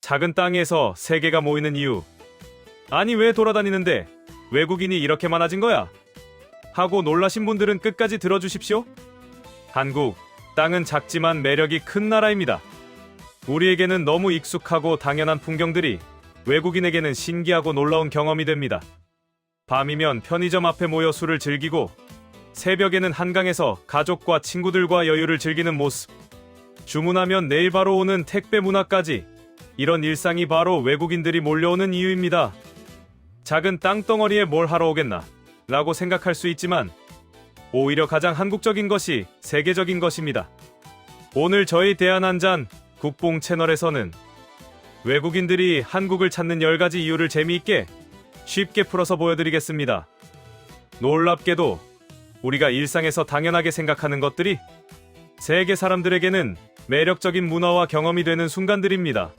작은 땅에서 세계가 모이는 이유. 아니 왜 돌아다니는데 외국인이 이렇게 많아진 거야? 하고 놀라신 분들은 끝까지 들어주십시오. 한국, 땅은 작지만 매력이 큰 나라입니다. 우리에게는 너무 익숙하고 당연한 풍경들이 외국인에게는 신기하고 놀라운 경험이 됩니다. 밤이면 편의점 앞에 모여 술을 즐기고 새벽에는 한강에서 가족과 친구들과 여유를 즐기는 모습. 주문하면 내일 바로 오는 택배 문화까지 이런 일상이 바로 외국인들이 몰려오는 이유입니다. 작은 땅덩어리에 뭘 하러 오겠나 라고 생각할 수 있지만 오히려 가장 한국적인 것이 세계적인 것입니다. 오늘 저희 대한한잔 국뽕 채널에서는 외국인들이 한국을 찾는 10가지 이유를 재미있게 쉽게 풀어서 보여드리겠습니다. 놀랍게도 우리가 일상에서 당연하게 생각하는 것들이 세계 사람들에게는 매력적인 문화와 경험이 되는 순간들입니다.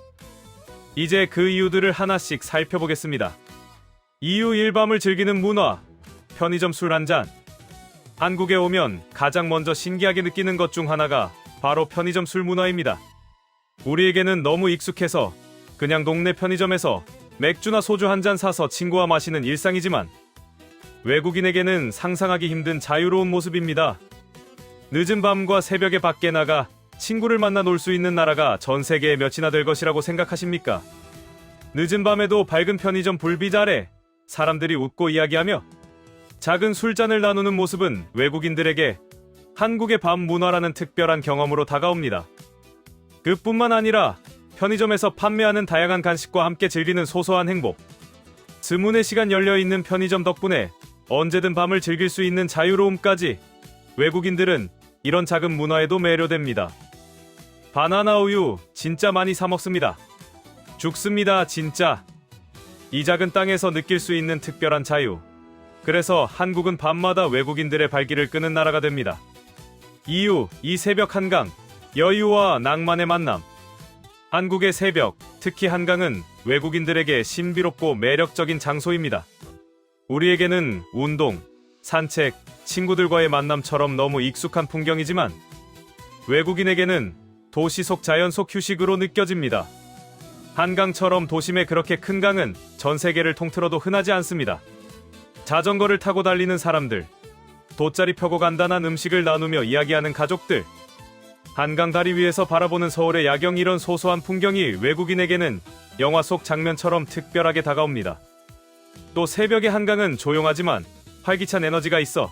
이제 그 이유들을 하나씩 살펴보겠습니다. 이유 1. 밤을 즐기는 문화. 편의점 술 한잔. 한국에 오면 가장 먼저 신기하게 느끼는 것 중 하나가 바로 편의점 술 문화입니다. 우리에게는 너무 익숙해서 그냥 동네 편의점에서 맥주나 소주 한 잔 사서 친구와 마시는 일상이지만 외국인에게는 상상하기 힘든 자유로운 모습입니다. 늦은 밤과 새벽에 밖에 나가 친구를 만나 놀 수 있는 나라가 전 세계에 몇이나 될 것이라고 생각하십니까? 늦은 밤에도 밝은 편의점 불빛 아래 사람들이 웃고 이야기하며 작은 술잔을 나누는 모습은 외국인들에게 한국의 밤 문화라는 특별한 경험으로 다가옵니다. 그뿐만 아니라 편의점에서 판매하는 다양한 간식과 함께 즐기는 소소한 행복. 스문의 시간 열려있는 편의점 덕분에 언제든 밤을 즐길 수 있는 자유로움까지 외국인들은 이런 작은 문화에도 매료됩니다. 바나나 우유 진짜 많이 사 먹습니다. 죽습니다 진짜. 이 작은 땅에서 느낄 수 있는 특별한 자유. 그래서 한국은 밤마다 외국인들의 발길을 끄는 나라가 됩니다. 이유 2. 새벽 한강. 여유와 낭만의 만남. 한국의 새벽, 특히 한강은 외국인들에게 신비롭고 매력적인 장소입니다. 우리에게는 운동, 산책, 친구들과의 만남처럼 너무 익숙한 풍경이지만 외국인에게는 도시 속 자연 속 휴식으로 느껴집니다. 한강처럼 도심에 그렇게 큰 강은 전 세계를 통틀어도 흔하지 않습니다. 자전거를 타고 달리는 사람들, 돗자리 펴고 간단한 음식을 나누며 이야기하는 가족들, 한강 다리 위에서 바라보는 서울의 야경, 이런 소소한 풍경이 외국인에게는 영화 속 장면처럼 특별하게 다가옵니다. 또 새벽의 한강은 조용하지만 활기찬 에너지가 있어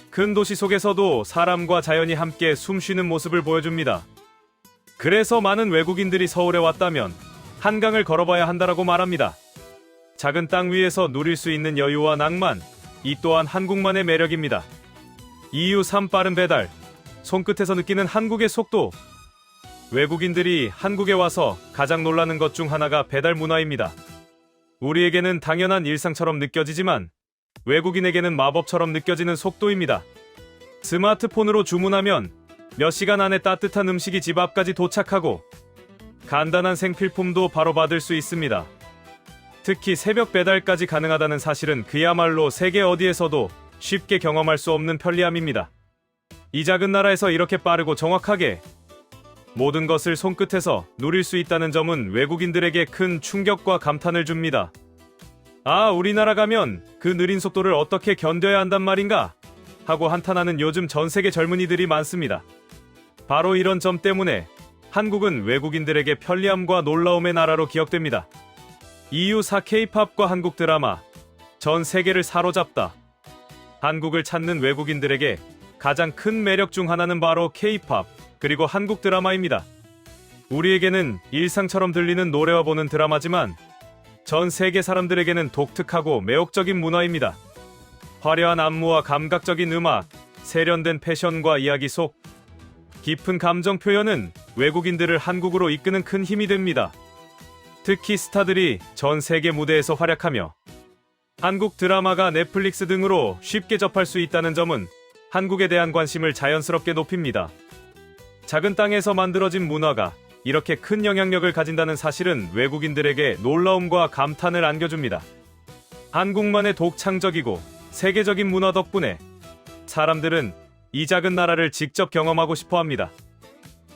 큰 도시 속에서도 사람과 자연이 함께 숨쉬는 모습을 보여줍니다. 그래서 많은 외국인들이 서울에 왔다면 한강을 걸어봐야 한다라고 말합니다. 작은 땅 위에서 누릴 수 있는 여유와 낭만, 이 또한 한국만의 매력입니다. 이유 3. 빠른 배달. 손끝에서 느끼는 한국의 속도. 외국인들이 한국에 와서 가장 놀라는 것 중 하나가 배달 문화입니다. 우리에게는 당연한 일상처럼 느껴지지만 외국인에게는 마법처럼 느껴지는 속도입니다. 스마트폰으로 주문하면 몇 시간 안에 따뜻한 음식이 집 앞까지 도착하고 간단한 생필품도 바로 받을 수 있습니다. 특히 새벽 배달까지 가능하다는 사실은 그야말로 세계 어디에서도 쉽게 경험할 수 없는 편리함입니다. 이 작은 나라에서 이렇게 빠르고 정확하게 모든 것을 손끝에서 누릴 수 있다는 점은 외국인들에게 큰 충격과 감탄을 줍니다. 아, 우리나라 가면 그 느린 속도를 어떻게 견뎌야 한단 말인가? 하고 한탄하는 요즘 전 세계 젊은이들이 많습니다. 바로 이런 점 때문에 한국은 외국인들에게 편리함과 놀라움의 나라로 기억됩니다. 이유 4. K-팝과 한국 드라마. 전 세계를 사로잡다. 한국을 찾는 외국인들에게 가장 큰 매력 중 하나는 바로 K-팝, 그리고 한국 드라마입니다. 우리에게는 일상처럼 들리는 노래와 보는 드라마지만 전 세계 사람들에게는 독특하고 매혹적인 문화입니다. 화려한 안무와 감각적인 음악, 세련된 패션과 이야기 속 깊은 감정 표현은 외국인들을 한국으로 이끄는 큰 힘이 됩니다. 특히 스타들이 전 세계 무대에서 활약하며 한국 드라마가 넷플릭스 등으로 쉽게 접할 수 있다는 점은 한국에 대한 관심을 자연스럽게 높입니다. 작은 땅에서 만들어진 문화가 이렇게 큰 영향력을 가진다는 사실은 외국인들에게 놀라움과 감탄을 안겨줍니다. 한국만의 독창적이고 세계적인 문화 덕분에 사람들은 이 작은 나라를 직접 경험하고 싶어 합니다.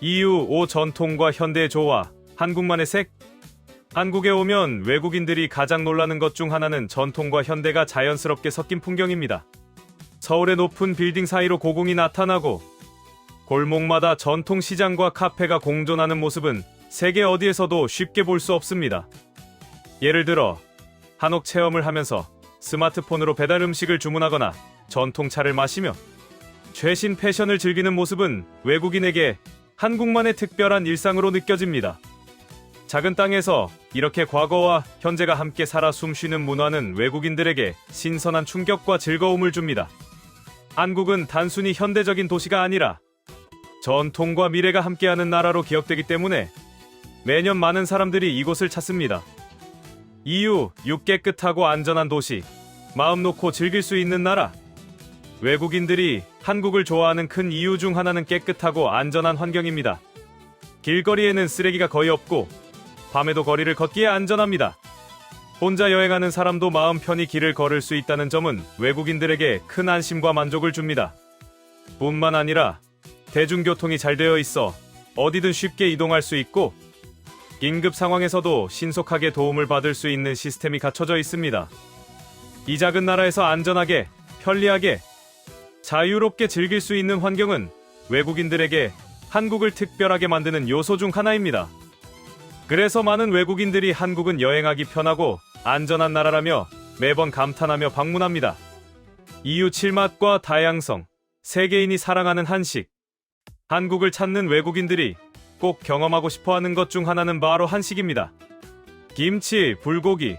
이유 5. 전통과 현대의 조화. 한국만의 색. 한국에 오면 외국인들이 가장 놀라는 것 중 하나는 전통과 현대가 자연스럽게 섞인 풍경입니다. 서울의 높은 빌딩 사이로 고궁이 나타나고 골목마다 전통 시장과 카페가 공존하는 모습은 세계 어디에서도 쉽게 볼 수 없습니다. 예를 들어 한옥 체험을 하면서 스마트폰으로 배달 음식을 주문하거나 전통차를 마시며 최신 패션을 즐기는 모습은 외국인에게 한국만의 특별한 일상으로 느껴집니다. 작은 땅에서 이렇게 과거와 현재가 함께 살아 숨쉬는 문화는 외국인들에게 신선한 충격과 즐거움을 줍니다. 한국은 단순히 현대적인 도시가 아니라 전통과 미래가 함께하는 나라로 기억되기 때문에 매년 많은 사람들이 이곳을 찾습니다. 이유, 깨끗하고 안전한 도시, 마음 놓고 즐길 수 있는 나라. 외국인들이 한국을 좋아하는 큰 이유 중 하나는 깨끗하고 안전한 환경입니다. 길거리에는 쓰레기가 거의 없고 밤에도 거리를 걷기에 안전합니다. 혼자 여행하는 사람도 마음 편히 길을 걸을 수 있다는 점은 외국인들에게 큰 안심과 만족을 줍니다. 뿐만 아니라 대중교통이 잘 되어 있어 어디든 쉽게 이동할 수 있고 긴급 상황에서도 신속하게 도움을 받을 수 있는 시스템이 갖춰져 있습니다. 이 작은 나라에서 안전하게, 편리하게, 자유롭게 즐길 수 있는 환경은 외국인들에게 한국을 특별하게 만드는 요소 중 하나입니다. 그래서 많은 외국인들이 한국은 여행하기 편하고 안전한 나라라며 매번 감탄하며 방문합니다. 이웃 맛과 다양성, 세계인이 사랑하는 한식. 한국을 찾는 외국인들이 꼭 경험하고 싶어하는 것 중 하나는 바로 한식입니다. 김치, 불고기,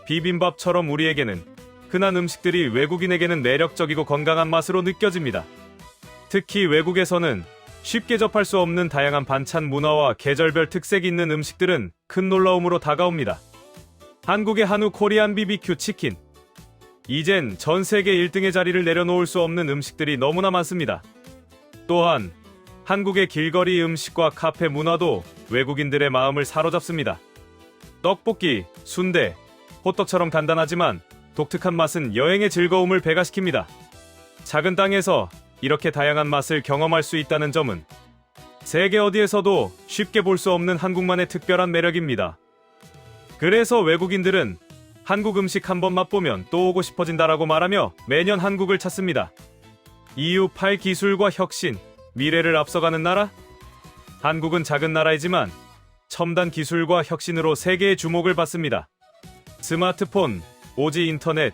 비빔밥처럼 우리에게는 흔한 음식들이 외국인에게는 매력적이고 건강한 맛으로 느껴집니다. 특히 외국에서는 쉽게 접할 수 없는 다양한 반찬 문화와 계절별 특색이 있는 음식들은 큰 놀라움으로 다가옵니다. 한국의 한우 코리안 BBQ 치킨. 이젠 전 세계 1등의 자리를 내려놓을 수 없는 음식들이 너무나 많습니다. 또한 한국의 길거리 음식과 카페 문화도 외국인들의 마음을 사로잡습니다. 떡볶이, 순대, 호떡처럼 간단하지만 독특한 맛은 여행의 즐거움을 배가시킵니다. 작은 땅에서 이렇게 다양한 맛을 경험할 수 있다는 점은 세계 어디에서도 쉽게 볼 수 없는 한국만의 특별한 매력입니다. 그래서 외국인들은 한국 음식 한번 맛보면 또 오고 싶어진다라고 말하며 매년 한국을 찾습니다. 이유 8 기술과 혁신, 미래를 앞서가는 나라? 한국은 작은 나라이지만 첨단 기술과 혁신으로 세계의 주목을 받습니다. 스마트폰, 5G 인터넷,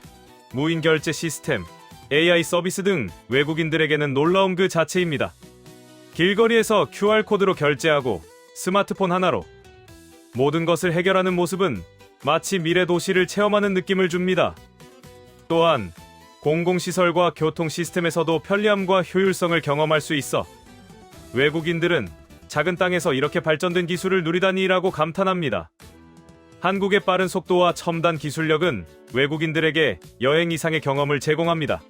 무인 결제 시스템, AI 서비스 등 외국인들에게는 놀라움 그 자체입니다. 길거리에서 QR코드로 결제하고 스마트폰 하나로 모든 것을 해결하는 모습은 마치 미래 도시를 체험하는 느낌을 줍니다. 또한 공공시설과 교통 시스템에서도 편리함과 효율성을 경험할 수 있어 외국인들은 작은 땅에서 이렇게 발전된 기술을 누리다니라고 감탄합니다. 한국의 빠른 속도와 첨단 기술력은 외국인들에게 여행 이상의 경험을 제공합니다.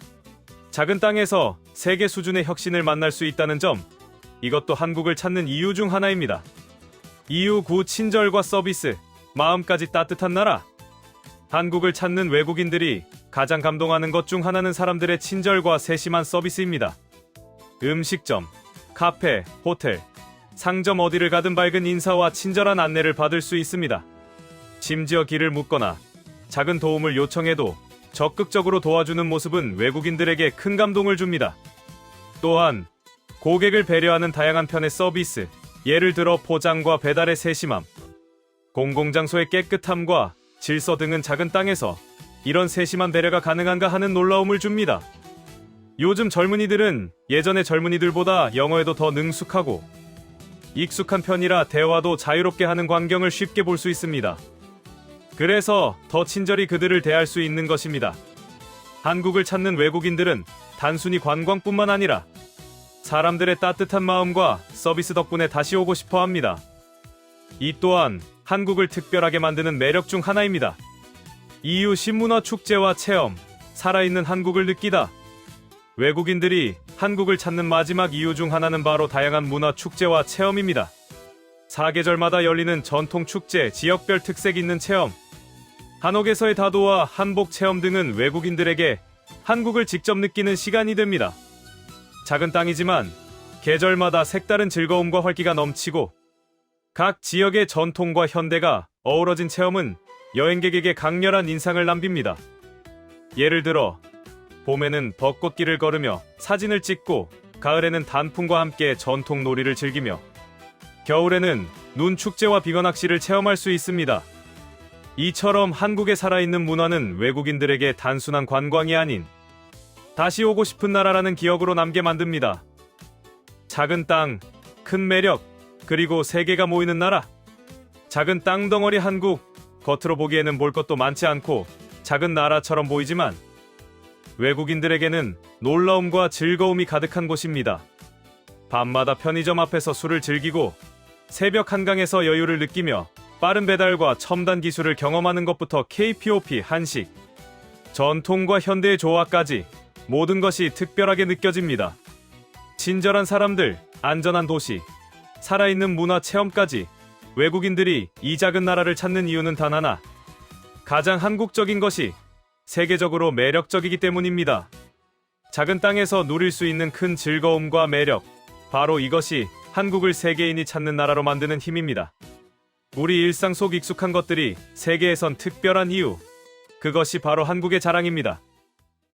작은 땅에서 세계 수준의 혁신을 만날 수 있다는 점, 이것도 한국을 찾는 이유 중 하나입니다. 이유 9 친절과 서비스, 마음까지 따뜻한 나라. 한국을 찾는 외국인들이 가장 감동하는 것 중 하나는 사람들의 친절과 세심한 서비스입니다. 음식점, 카페, 호텔, 상점 어디를 가든 밝은 인사와 친절한 안내를 받을 수 있습니다. 심지어 길을 묻거나 작은 도움을 요청해도 적극적으로 도와주는 모습은 외국인들에게 큰 감동을 줍니다. 또한 고객을 배려하는 다양한 편의 서비스, 예를 들어 포장과 배달의 세심함, 공공장소의 깨끗함과 질서 등은 작은 땅에서 이런 세심한 배려가 가능한가 하는 놀라움을 줍니다. 요즘 젊은이들은 예전의 젊은이들보다 영어에도 더 능숙하고 익숙한 편이라 대화도 자유롭게 하는 광경을 쉽게 볼 수 있습니다. 그래서 더 친절히 그들을 대할 수 있는 것입니다. 한국을 찾는 외국인들은 단순히 관광뿐만 아니라 사람들의 따뜻한 마음과 서비스 덕분에 다시 오고 싶어 합니다. 이 또한 한국을 특별하게 만드는 매력 중 하나입니다. 이유 신문화 축제와 체험, 살아있는 한국을 느끼다. 외국인들이 한국을 찾는 마지막 이유 중 하나는 바로 다양한 문화 축제와 체험입니다. 사계절마다 열리는 전통 축제, 지역별 특색 있는 체험, 한옥에서의 다도와 한복 체험 등은 외국인들에게 한국을 직접 느끼는 시간이 됩니다. 작은 땅이지만 계절마다 색다른 즐거움과 활기가 넘치고 각 지역의 전통과 현대가 어우러진 체험은 여행객에게 강렬한 인상을 남깁니다. 예를 들어 봄에는 벚꽃길을 걸으며 사진을 찍고, 가을에는 단풍과 함께 전통 놀이를 즐기며, 겨울에는 눈 축제와 빙어 낚시를 체험할 수 있습니다. 이처럼 한국에 살아있는 문화는 외국인들에게 단순한 관광이 아닌 다시 오고 싶은 나라라는 기억으로 남게 만듭니다. 작은 땅, 큰 매력, 그리고 세계가 모이는 나라. 작은 땅덩어리 한국, 겉으로 보기에는 볼 것도 많지 않고 작은 나라처럼 보이지만 외국인들에게는 놀라움과 즐거움이 가득한 곳입니다. 밤마다 편의점 앞에서 술을 즐기고 새벽 한강에서 여유를 느끼며 빠른 배달과 첨단 기술을 경험하는 것부터 KPOP 한식, 전통과 현대의 조화까지 모든 것이 특별하게 느껴집니다. 친절한 사람들, 안전한 도시, 살아있는 문화 체험까지 외국인들이 이 작은 나라를 찾는 이유는 단 하나. 가장 한국적인 것이 세계적으로 매력적이기 때문입니다. 작은 땅에서 누릴 수 있는 큰 즐거움과 매력, 바로 이것이 한국을 세계인이 찾는 나라로 만드는 힘입니다. 우리 일상 속 익숙한 것들이 세계에선 특별한 이유, 그것이 바로 한국의 자랑입니다.